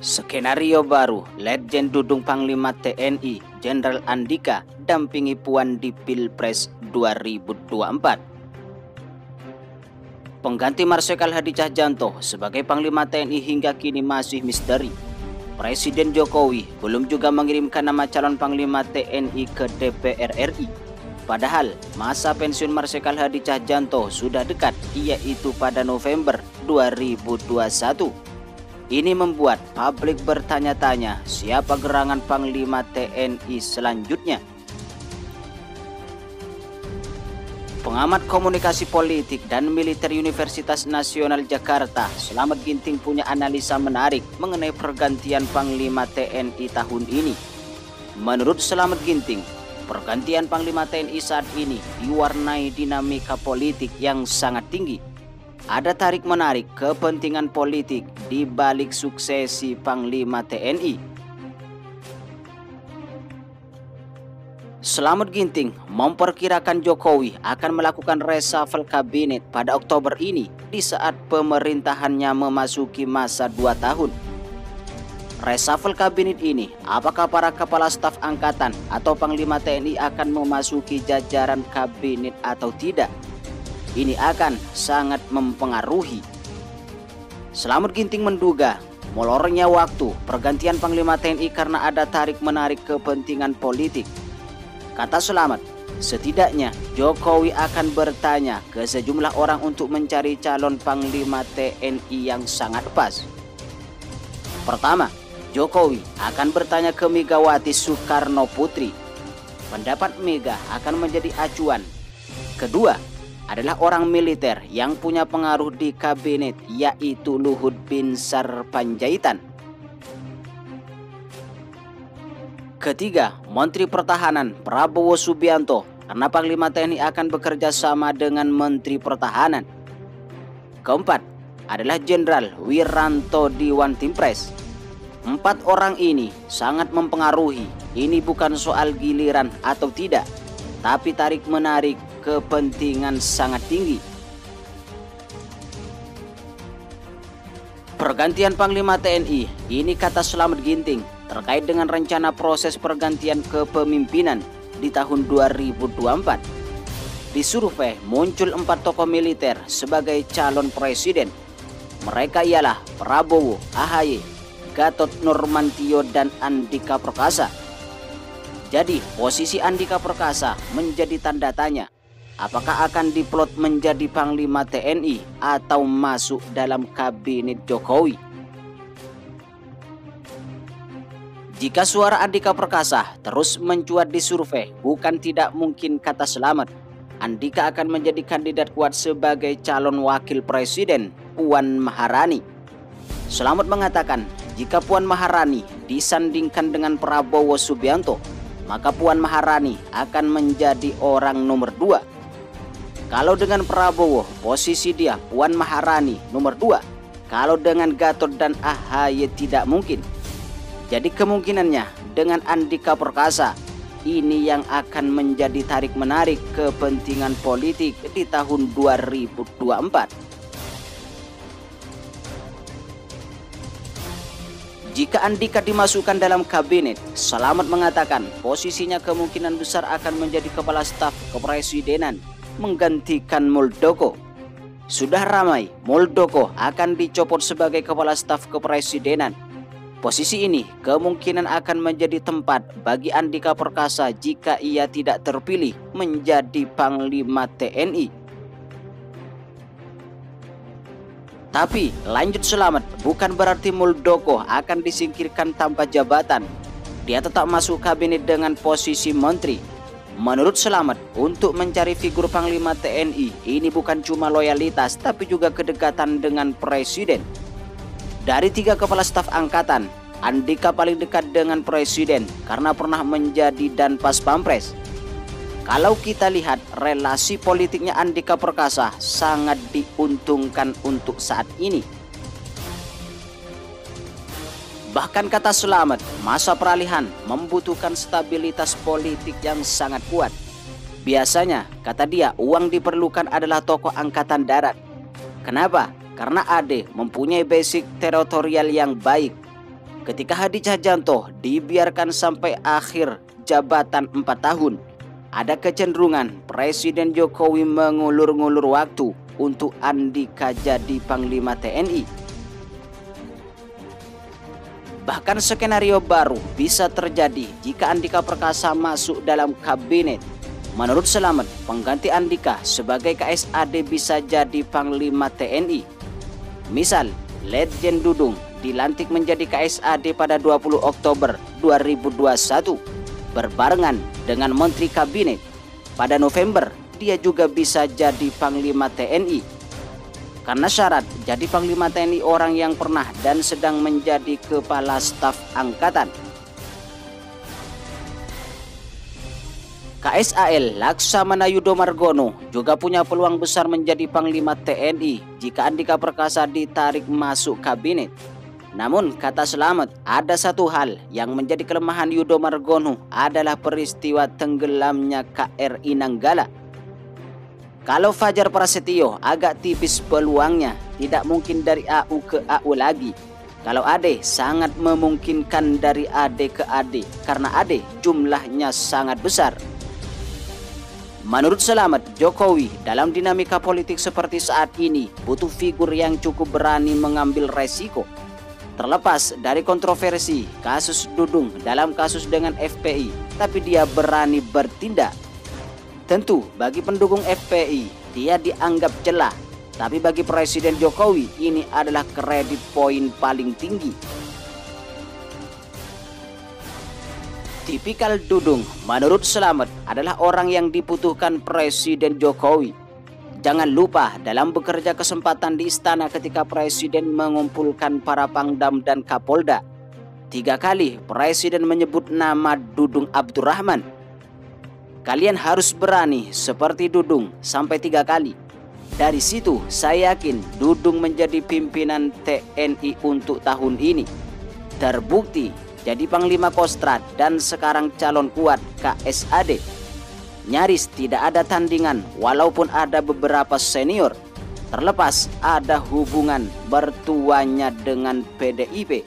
Skenario baru, Letjen Dudung Panglima TNI Jenderal Andika dampingi Puan di Pilpres 2024. Pengganti Marsikal Hadi Tjahjanto sebagai Panglima TNI hingga kini masih misteri. Presiden Jokowi belum juga mengirimkan nama calon Panglima TNI ke DPR RI. Padahal masa pensiun Marsikal Hadi Tjahjanto sudah dekat, yaitu pada November 2021. Ini membuat publik bertanya-tanya siapa gerangan Panglima TNI selanjutnya. Pengamat komunikasi politik dan militer Universitas Nasional Jakarta, Slamet Ginting punya analisa menarik mengenai pergantian Panglima TNI tahun ini. Menurut Slamet Ginting, pergantian Panglima TNI saat ini diwarnai dinamika politik yang sangat tinggi. Ada tarik-menarik kepentingan politik di balik suksesi Panglima TNI. Slamet Ginting memperkirakan Jokowi akan melakukan reshuffle kabinet pada Oktober ini di saat pemerintahannya memasuki masa 2 tahun. Reshuffle kabinet ini, apakah para kepala staf angkatan atau Panglima TNI akan memasuki jajaran kabinet atau tidak? Ini akan sangat mempengaruhi. Slamet Ginting menduga molornya waktu pergantian Panglima TNI karena ada tarik-menarik kepentingan politik. Kata Slamet, setidaknya Jokowi akan bertanya ke sejumlah orang untuk mencari calon Panglima TNI yang sangat pas. Pertama, Jokowi akan bertanya ke Megawati Soekarno Putri. Pendapat Mega akan menjadi acuan. Kedua, adalah orang militer yang punya pengaruh di kabinet, yaitu Luhut Binsar Panjaitan. Ketiga, Menteri Pertahanan Prabowo Subianto, karena Panglima TNI akan bekerja sama dengan Menteri Pertahanan. Keempat, adalah Jenderal Wiranto Dewan Timpres. 4 orang ini sangat mempengaruhi. Ini bukan soal giliran atau tidak, tapi tarik-menarik kepentingan sangat tinggi. Pergantian Panglima TNI ini, kata Slamet Ginting, terkait dengan rencana proses pergantian kepemimpinan di tahun 2024. Di survei muncul 4 tokoh militer sebagai calon presiden. Mereka ialah Prabowo, AHY, Gatot Nurmantio, dan Andika Perkasa. Jadi posisi Andika Perkasa menjadi tanda tanya. Apakah akan diplot menjadi Panglima TNI atau masuk dalam kabinet Jokowi? Jika suara Andika Perkasa terus mencuat di survei, bukan tidak mungkin, kata Slamet, Andika akan menjadi kandidat kuat sebagai calon wakil presiden Puan Maharani. Slamet mengatakan, jika Puan Maharani disandingkan dengan Prabowo Subianto, maka Puan Maharani akan menjadi orang nomor 2. Kalau dengan Prabowo, posisi dia Puan Maharani nomor 2. Kalau dengan Gatot dan AHY tidak mungkin. Jadi kemungkinannya dengan Andika Perkasa, ini yang akan menjadi tarik-menarik kepentingan politik di tahun 2024. Jika Andika dimasukkan dalam kabinet, Slamet mengatakan posisinya kemungkinan besar akan menjadi kepala staf kepresidenan menggantikan Muldoko. Sudah ramai Muldoko akan dicopot sebagai kepala staf kepresidenan. Posisi ini kemungkinan akan menjadi tempat bagi Andika Perkasa jika ia tidak terpilih menjadi Panglima TNI. Tapi lanjut Slamet, bukan berarti Muldoko akan disingkirkan tanpa jabatan. Dia tetap masuk kabinet dengan posisi menteri. Menurut Slamet, untuk mencari figur Panglima TNI ini bukan cuma loyalitas tapi juga kedekatan dengan presiden. Dari 3 kepala staf angkatan, Andika paling dekat dengan presiden karena pernah menjadi Danpas Pampres. Kalau kita lihat relasi politiknya Andika Perkasa sangat diuntungkan untuk saat ini. Bahkan kata Slamet, masa peralihan membutuhkan stabilitas politik yang sangat kuat. Biasanya, kata dia, uang diperlukan adalah tokoh angkatan darat. Kenapa? Karena AD mempunyai basic teritorial yang baik. Ketika Hadi Cahyanto dibiarkan sampai akhir jabatan 4 tahun, ada kecenderungan Presiden Jokowi mengulur-ngulur waktu untuk Andika jadi Panglima TNI. Bahkan skenario baru bisa terjadi jika Andika Perkasa masuk dalam kabinet. Menurut Selamet, pengganti Andika sebagai KSAD bisa jadi Panglima TNI. Misal, Letjen Dudung dilantik menjadi KSAD pada 20 Oktober 2021 berbarengan dengan Menteri Kabinet. Pada November, dia juga bisa jadi Panglima TNI. Karena syarat jadi Panglima TNI orang yang pernah dan sedang menjadi Kepala Staf Angkatan. KSAL Laksamana Yudho Margono juga punya peluang besar menjadi Panglima TNI jika Andika Perkasa ditarik masuk kabinet. Namun kata Selamet, ada satu hal yang menjadi kelemahan Yudho Margono adalah peristiwa tenggelamnya KRI Nanggala. Kalau Fajar Prasetyo agak tipis peluangnya, tidak mungkin dari AU ke AU lagi. Kalau AD sangat memungkinkan dari AD ke AD karena AD jumlahnya sangat besar. Menurut Selamet, Jokowi dalam dinamika politik seperti saat ini butuh figur yang cukup berani mengambil resiko. Terlepas dari kontroversi kasus Dudung dalam kasus dengan FPI, tapi dia berani bertindak. Tentu bagi pendukung FPI dia dianggap celah, tapi bagi Presiden Jokowi ini adalah kredit poin paling tinggi. Tipikal Dudung menurut Selamet adalah orang yang dibutuhkan Presiden Jokowi. Jangan lupa dalam bekerja kesempatan di istana ketika Presiden mengumpulkan para Pangdam dan Kapolda, 3 kali Presiden menyebut nama Dudung Abdurrahman. Kalian harus berani seperti Dudung sampai 3 kali. Dari situ saya yakin Dudung menjadi pimpinan TNI untuk tahun ini. Terbukti jadi Panglima Kostrat dan sekarang calon kuat KSAD. Nyaris tidak ada tandingan walaupun ada beberapa senior. Terlepas ada hubungan bertuanya dengan PDIP.